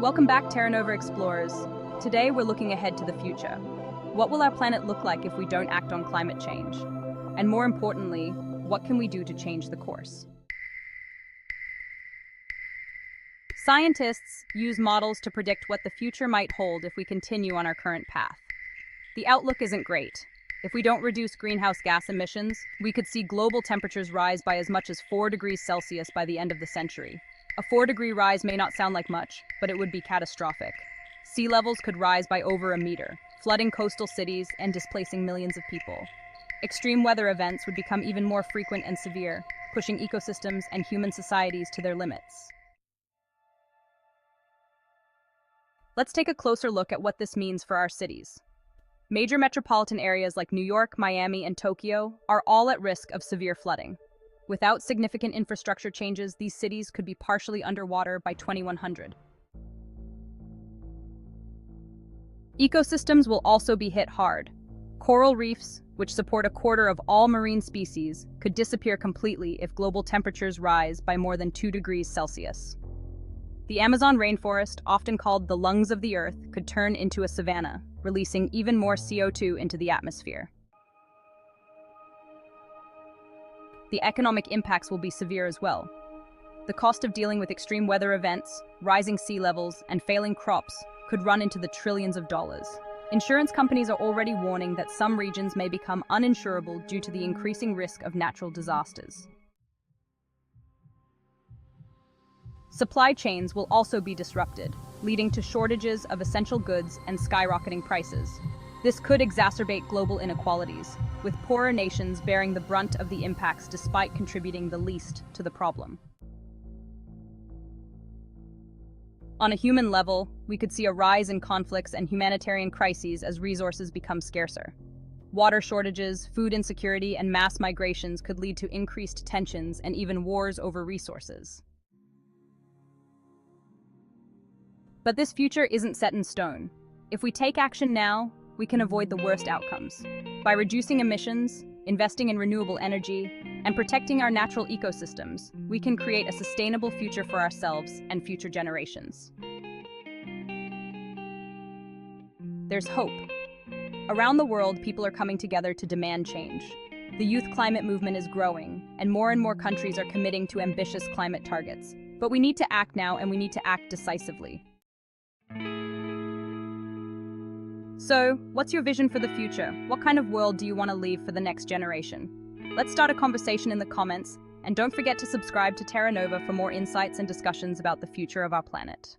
Welcome back, TerraNova Explorers. Today we're looking ahead to the future. What will our planet look like if we don't act on climate change? And more importantly, what can we do to change the course? Scientists use models to predict what the future might hold if we continue on our current path. The outlook isn't great. If we don't reduce greenhouse gas emissions, we could see global temperatures rise by as much as 4 degrees Celsius by the end of the century. A 4-degree rise may not sound like much, but it would be catastrophic. Sea levels could rise by over a meter, flooding coastal cities and displacing millions of people. Extreme weather events would become even more frequent and severe, pushing ecosystems and human societies to their limits. Let's take a closer look at what this means for our cities. Major metropolitan areas like New York, Miami, and Tokyo are all at risk of severe flooding. Without significant infrastructure changes, these cities could be partially underwater by 2100. Ecosystems will also be hit hard. Coral reefs, which support a quarter of all marine species, could disappear completely if global temperatures rise by more than 2 degrees Celsius. The Amazon rainforest, often called the lungs of the Earth, could turn into a savanna, releasing even more CO2 into the atmosphere. The economic impacts will be severe as well. The cost of dealing with extreme weather events, rising sea levels, and failing crops could run into the trillions of dollars. Insurance companies are already warning that some regions may become uninsurable due to the increasing risk of natural disasters. Supply chains will also be disrupted, leading to shortages of essential goods and skyrocketing prices. This could exacerbate global inequalities, with poorer nations bearing the brunt of the impacts despite contributing the least to the problem. On a human level, we could see a rise in conflicts and humanitarian crises as resources become scarcer. Water shortages, food insecurity, and mass migrations could lead to increased tensions and even wars over resources. But this future isn't set in stone. If we take action now, we can avoid the worst outcomes. By reducing emissions, investing in renewable energy, and protecting our natural ecosystems, we can create a sustainable future for ourselves and future generations. There's hope. Around the world, people are coming together to demand change. The youth climate movement is growing, and more countries are committing to ambitious climate targets. But we need to act now, and we need to act decisively. So, what's your vision for the future? What kind of world do you want to leave for the next generation? Let's start a conversation in the comments, and don't forget to subscribe to TerraNova for more insights and discussions about the future of our planet.